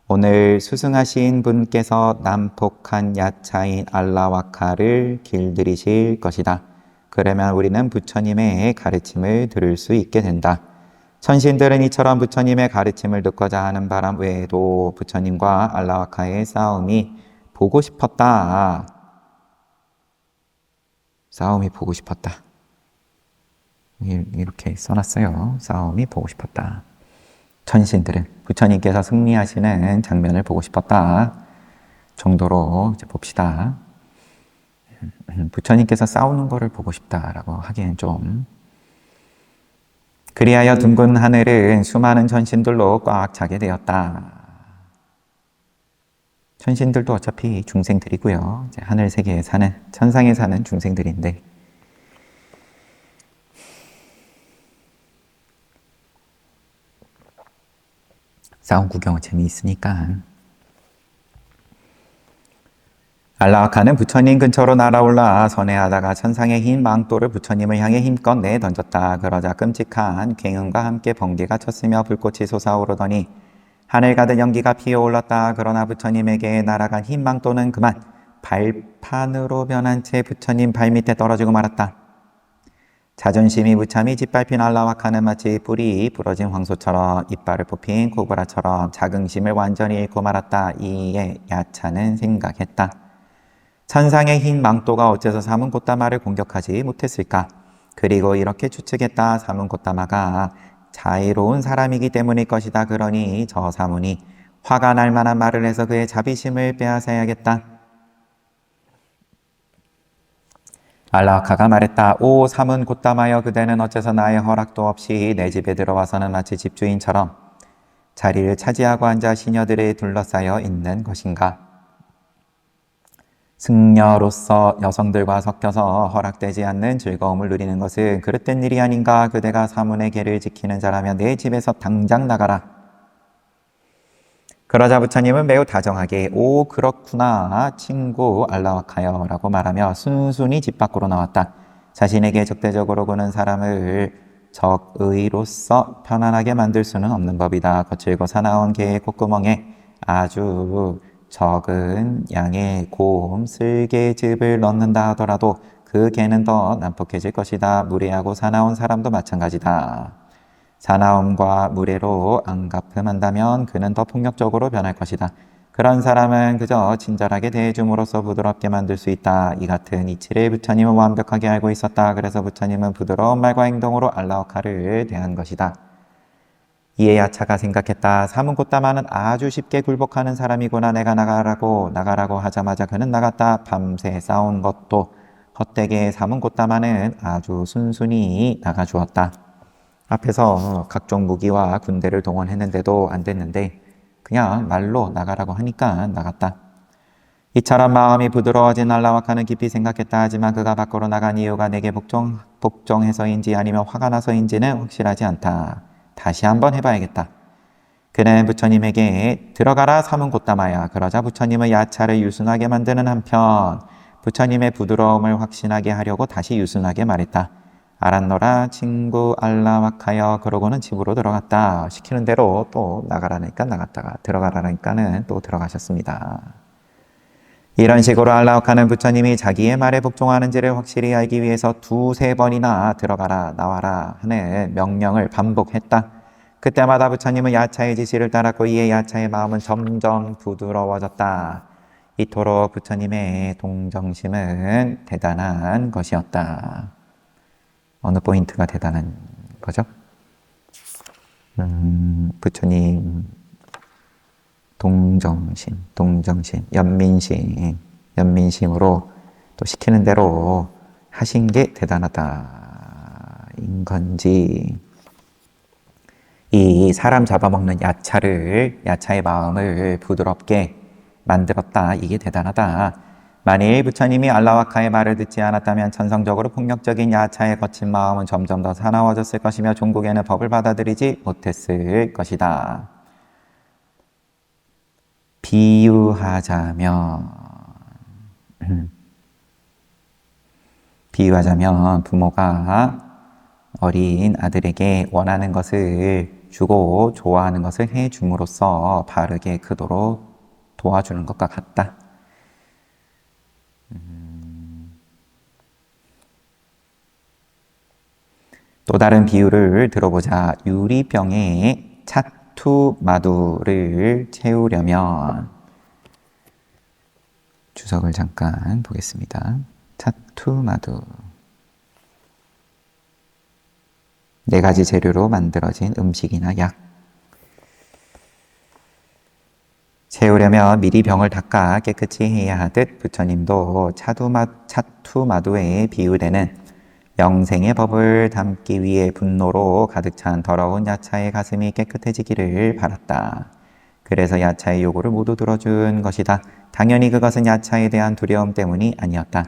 오늘 수승하신 분께서 난폭한 야차인 알라와카를 길들이실 것이다. 그러면 우리는 부처님의 가르침을 들을 수 있게 된다. 천신들은 이처럼 부처님의 가르침을 듣고자 하는 바람 외에도 부처님과 알라와카의 싸움이 보고 싶었다. 싸움이 보고 싶었다. 이렇게 써놨어요. 싸움이 보고 싶었다. 천신들은 부처님께서 승리하시는 장면을 보고 싶었다. 정도로 이제 봅시다. 부처님께서 싸우는 거를 보고 싶다라고 하기엔 좀 그리하여 둥근 하늘은 수많은 천신들로 꽉 차게 되었다. 천신들도 어차피 중생들이고요. 이제 하늘 세계에 사는, 천상에 사는 중생들인데 싸움 구경은 재미있으니까. 알라와카는 부처님 근처로 날아올라 선회하다가 천상의 흰 망토를 부처님을 향해 힘껏 내던졌다. 그러자 끔찍한 굉음과 함께 번개가 쳤으며 불꽃이 솟아오르더니 하늘 가득 연기가 피어올랐다. 그러나 부처님에게 날아간 흰 망토는 그만 발판으로 변한 채 부처님 발밑에 떨어지고 말았다. 자존심이 무참히 짓밟힌 알라와카는 마치 뿔이 부러진 황소처럼 이빨을 뽑힌 코브라처럼 자긍심을 완전히 잃고 말았다. 이에 야차는 생각했다. 천상의 흰 망토가 어째서 사문 곶다마를 공격하지 못했을까? 그리고 이렇게 추측했다. 사문 곶다마가 자애로운 사람이기 때문일 것이다. 그러니 저 사문이 화가 날 만한 말을 해서 그의 자비심을 빼앗아야겠다. 알라와카가 말했다. 오 삼은 곧담하여 그대는 어째서 나의 허락도 없이 내 집에 들어와서는 마치 집주인처럼 자리를 차지하고 앉아 시녀들에 둘러싸여 있는 것인가? 승려로서 여성들과 섞여서 허락되지 않는 즐거움을 누리는 것은 그릇된 일이 아닌가? 그대가 사문의 계를 지키는 자라면 내 집에서 당장 나가라. 그러자 부처님은 매우 다정하게 오 그렇구나 친구 알라와카여 라고 말하며 순순히 집 밖으로 나왔다. 자신에게 적대적으로 구는 사람을 적의로서 편안하게 만들 수는 없는 법이다. 거칠고 사나운 개의 콧구멍에 아주 적은 양의 곰, 쓸개즙을 넣는다 하더라도 그 개는 더 난폭해질 것이다. 무례하고 사나운 사람도 마찬가지다. 사나움과 무례로 안갚음한다면 그는 더 폭력적으로 변할 것이다. 그런 사람은 그저 친절하게 대해줌으로써 부드럽게 만들 수 있다. 이 같은 이치를 부처님은 완벽하게 알고 있었다. 그래서 부처님은 부드러운 말과 행동으로 알라오카를 대한 것이다. 이에 야차가 생각했다. 사문고따마는 아주 쉽게 굴복하는 사람이구나. 내가 나가라고 하자마자 그는 나갔다. 밤새 싸운 것도 헛되게 사문고따마는 아주 순순히 나가주었다. 앞에서 각종 무기와 군대를 동원했는데도 안 됐는데 그냥 말로 나가라고 하니까 나갔다. 이처럼 마음이 부드러워진 알라와카는 깊이 생각했다. 하지만 그가 밖으로 나간 이유가 내게 복종해서인지 아니면 화가 나서인지는 확실하지 않다. 다시 한번 해봐야겠다. 그는 부처님에게 들어가라 사문고따마야. 그러자 부처님은 야차를 유순하게 만드는 한편 부처님의 부드러움을 확신하게 하려고 다시 유순하게 말했다. 알았노라 친구 알라와카여. 그러고는 집으로 들어갔다. 시키는 대로 또 나가라니까 나갔다가 들어가라니까는 또 들어가셨습니다. 이런 식으로 알라와카는 부처님이 자기의 말에 복종하는지를 확실히 알기 위해서 2~3번이나 들어가라 나와라 하는 명령을 반복했다. 그때마다 부처님은 야차의 지시를 따랐고 이에 야차의 마음은 점점 부드러워졌다. 이토록 부처님의 동정심은 대단한 것이었다. 어느 포인트가 대단한 거죠? 부처님 동정심, 연민심으로 또 시키는 대로 하신 게 대단하다인 건지, 이 사람 잡아먹는 야차의 마음을 부드럽게 만들었다. 이게 대단하다. 만일 부처님이 알라와카의 말을 듣지 않았다면 천성적으로 폭력적인 야차의 거친 마음은 점점 더 사나워졌을 것이며 종국에는 법을 받아들이지 못했을 것이다. 비유하자면 부모가 어린 아들에게 원하는 것을 주고 좋아하는 것을 해줌으로써 바르게 크도록 도와주는 것과 같다. 또 다른 비유를 들어보자. 유리병에 차투마두를 채우려면, 주석을 잠깐 보겠습니다. 차투마두, 4가지 재료로 만들어진 음식이나 약. 채우려면 미리 병을 닦아 깨끗이 해야 하듯 부처님도 차투마두에 비유되는 영생의 법을 담기 위해 분노로 가득 찬 더러운 야차의 가슴이 깨끗해지기를 바랐다. 그래서 야차의 요구를 모두 들어준 것이다. 당연히 그것은 야차에 대한 두려움 때문이 아니었다.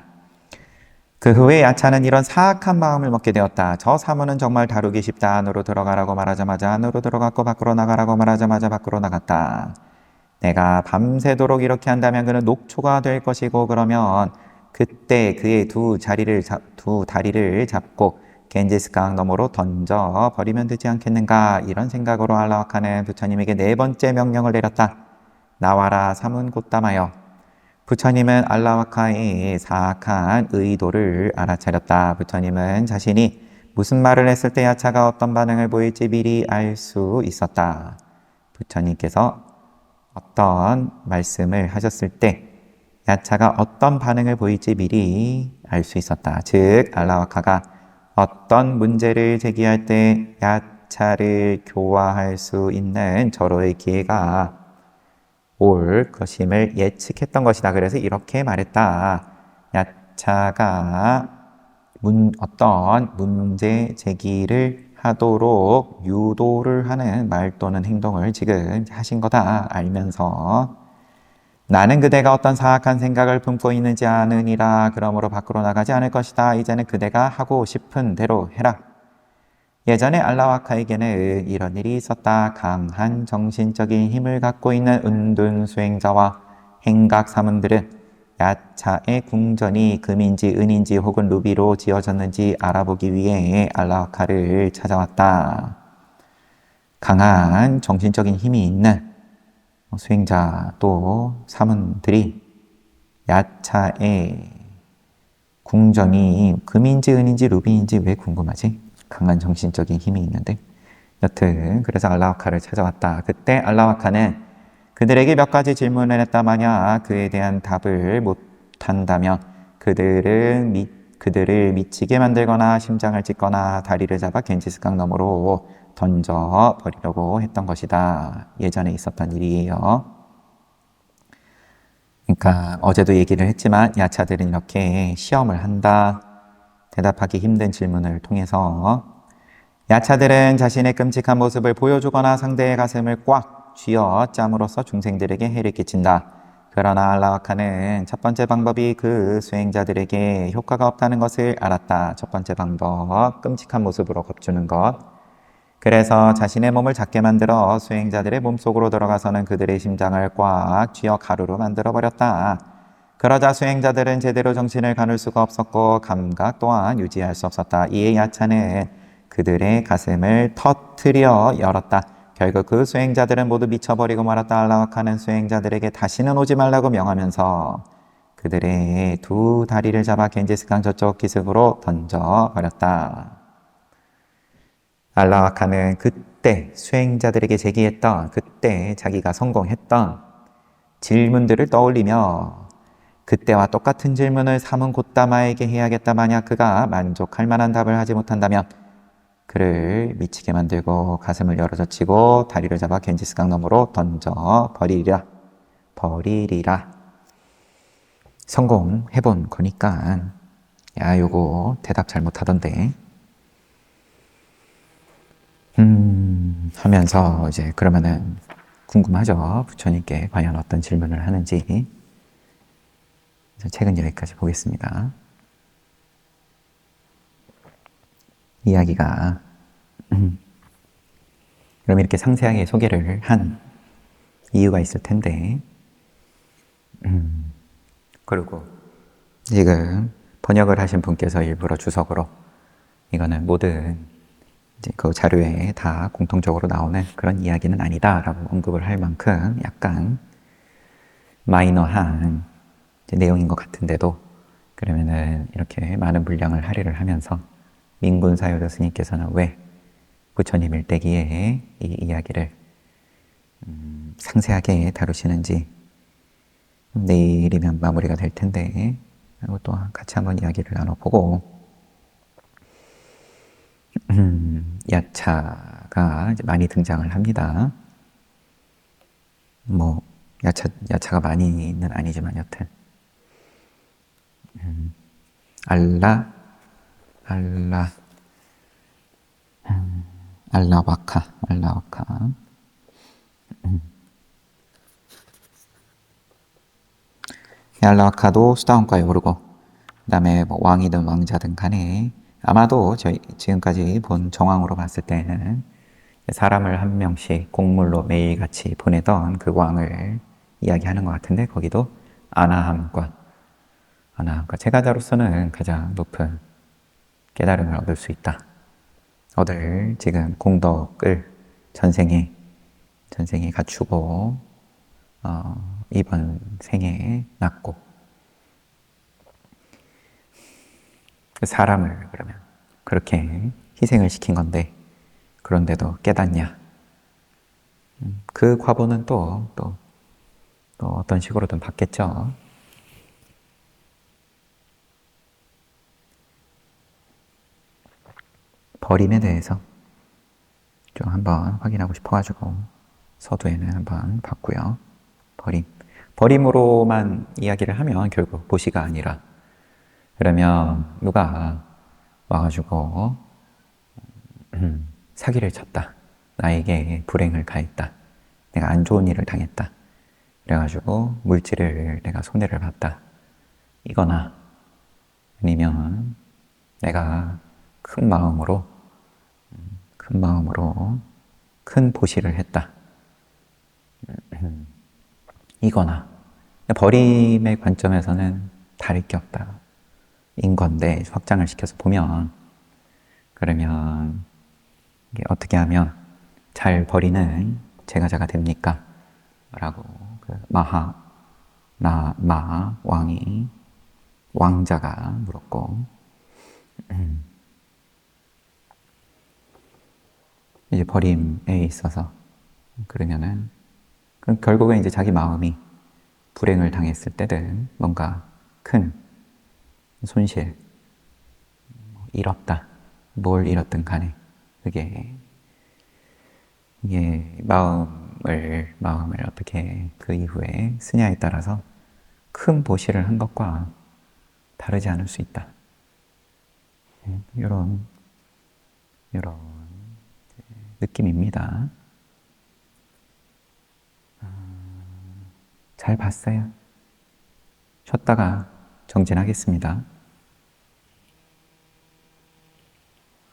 그 후에 야차는 이런 사악한 마음을 먹게 되었다. 저 사문은 정말 다루기 쉽다. 안으로 들어가라고 말하자마자 안으로 들어갔고 밖으로 나가라고 말하자마자 밖으로 나갔다. 내가 밤새도록 이렇게 한다면 그는 녹초가 될 것이고, 그러면 그때 그의 두 다리를 잡고 겐지스강 너머로 던져 버리면 되지 않겠는가. 이런 생각으로 알라와카는 부처님에게 4번째 명령을 내렸다. 나와라 사문고따마여. 부처님은 알라와카의 사악한 의도를 알아차렸다. 부처님은 자신이 무슨 말을 했을 때 야차가 어떤 반응을 보일지 미리 알 수 있었다. 부처님께서 어떤 말씀을 하셨을 때 야차가 어떤 반응을 보일지 미리 알 수 있었다. 즉 알라와카가 어떤 문제를 제기할 때 야차를 교화할 수 있는 절호의 기회가 올 것임을 예측했던 것이다. 그래서 이렇게 말했다. 야차가 어떤 문제 제기를 하도록 유도를 하는 말 또는 행동을 지금 하신 거다 알면서 나는 그대가 어떤 사악한 생각을 품고 있는지 아느니라. 그러므로 밖으로 나가지 않을 것이다. 이제는 그대가 하고 싶은 대로 해라. 예전에 알라와카에게는 이런 일이 있었다. 강한 정신적인 힘을 갖고 있는 은둔 수행자와 행각 사문들은 야차의 궁전이 금인지 은인지 혹은 루비로 지어졌는지 알아보기 위해 알라와카를 찾아왔다. 강한 정신적인 힘이 있는 수행자 또 사문들이 야차의 궁전이 금인지 은인지 루비인지 왜 궁금하지? 강한 정신적인 힘이 있는데 여튼 그래서 알라와카를 찾아왔다. 그때 알라와카는 그들에게 몇 가지 질문을 했다. 만약 그에 대한 답을 못한다면 그들을 미치게 만들거나 심장을 찢거나 다리를 잡아 겐지스강 너머로 던져버리려고 했던 것이다. 예전에 있었던 일이에요. 그러니까 어제도 얘기를 했지만 야차들은 이렇게 시험을 한다. 대답하기 힘든 질문을 통해서 야차들은 자신의 끔찍한 모습을 보여주거나 상대의 가슴을 꽉 쥐어 짬으로써 중생들에게 해를 끼친다. 그러나 알라와카는 첫 번째 방법이 그 수행자들에게 효과가 없다는 것을 알았다. 첫 번째 방법, 끔찍한 모습으로 겁주는 것. 그래서 자신의 몸을 작게 만들어 수행자들의 몸속으로 들어가서는 그들의 심장을 꽉 쥐어 가루로 만들어버렸다. 그러자 수행자들은 제대로 정신을 가눌 수가 없었고 감각 또한 유지할 수 없었다. 이에 야차는 그들의 가슴을 터트려 열었다. 결국 그 수행자들은 모두 미쳐버리고 말았다. 알라와카는 수행자들에게 다시는 오지 말라고 명하면서 그들의 두 다리를 잡아 겐지스강 저쪽 기슭으로 던져버렸다. 알라와카는 그때 수행자들에게 제기했던 그때 자기가 성공했던 질문들을 떠올리며 그때와 똑같은 질문을 사문 곧다마에게 해야겠다. 만약 그가 만족할 만한 답을 하지 못한다면 그를 미치게 만들고 가슴을 열어젖히고 다리를 잡아 겐지스강 너머로 던져 버리리라. 성공해본 거니까 야 요거 대답 잘못하던데 하면서 이제 그러면은 궁금하죠. 부처님께 과연 어떤 질문을 하는지. 책은 여기까지 보겠습니다. 이야기가 그럼 이렇게 상세하게 소개를 한 이유가 있을 텐데 그리고 지금 번역을 하신 분께서 일부러 주석으로 이거는 모든 이제 그 자료에 다 공통적으로 나오는 그런 이야기는 아니다라고 언급을 할 만큼 약간 마이너한 내용인 것 같은데도 그러면은 이렇게 많은 분량을 할애를 하면서 민군사요도 스님께서는 왜 부처님 일대기에 이 이야기를 상세하게 다루시는지 내일이면 마무리가 될 텐데 이것도 같이 한번 이야기를 나눠보고 야차가 이제 많이 등장을 합니다. 뭐 야차가 많이는 아니지만 여튼 알라와카 알라와카도 수다원가에 오르고 그 다음에 뭐 왕이든 왕자든 간에 아마도 저희 지금까지 본 정황으로 봤을 때는 사람을 한 명씩 공물로 매일같이 보내던 그 왕을 이야기하는 것 같은데 거기도 아나함과 제가자로서는 가장 높은 깨달음을 얻을 수 있다. 얻을 지금 공덕을 전생에 갖추고 이번 생에 낳고 그 사람을 그러면 그렇게 희생을 시킨 건데 그런데도 깨닫냐? 그 과보는 또 어떤 식으로든 받겠죠. 버림에 대해서 좀 한번 확인하고 싶어가지고 서두에는 한번 봤고요. 버림으로만 이야기를 하면 결국 보시가 아니라 그러면 누가 와가지고 사기를 쳤다. 나에게 불행을 가했다. 내가 안 좋은 일을 당했다. 그래가지고 물질을 내가 손해를 봤다. 이거나 아니면 내가 큰 마음으로 큰 보시를 했다. 이거나 버림의 관점에서는 다를 게 없다. 인 건데 확장을 시켜서 보면 그러면 이게 어떻게 하면 잘 버리는 제가자가 됩니까? 라고 그 마 왕이 왕자가 물었고 이제 버림에 있어서 그러면은 그럼 결국은 이제 자기 마음이 불행을 당했을 때든 뭔가 큰 손실, 잃었다. 뭘 잃었든 간에 그게 이게 마음을 어떻게 그 이후에 쓰냐에 따라서 큰 보시를 한 것과 다르지 않을 수 있다. 이런 느낌입니다. 잘 봤어요. 쉬었다가 정진하겠습니다.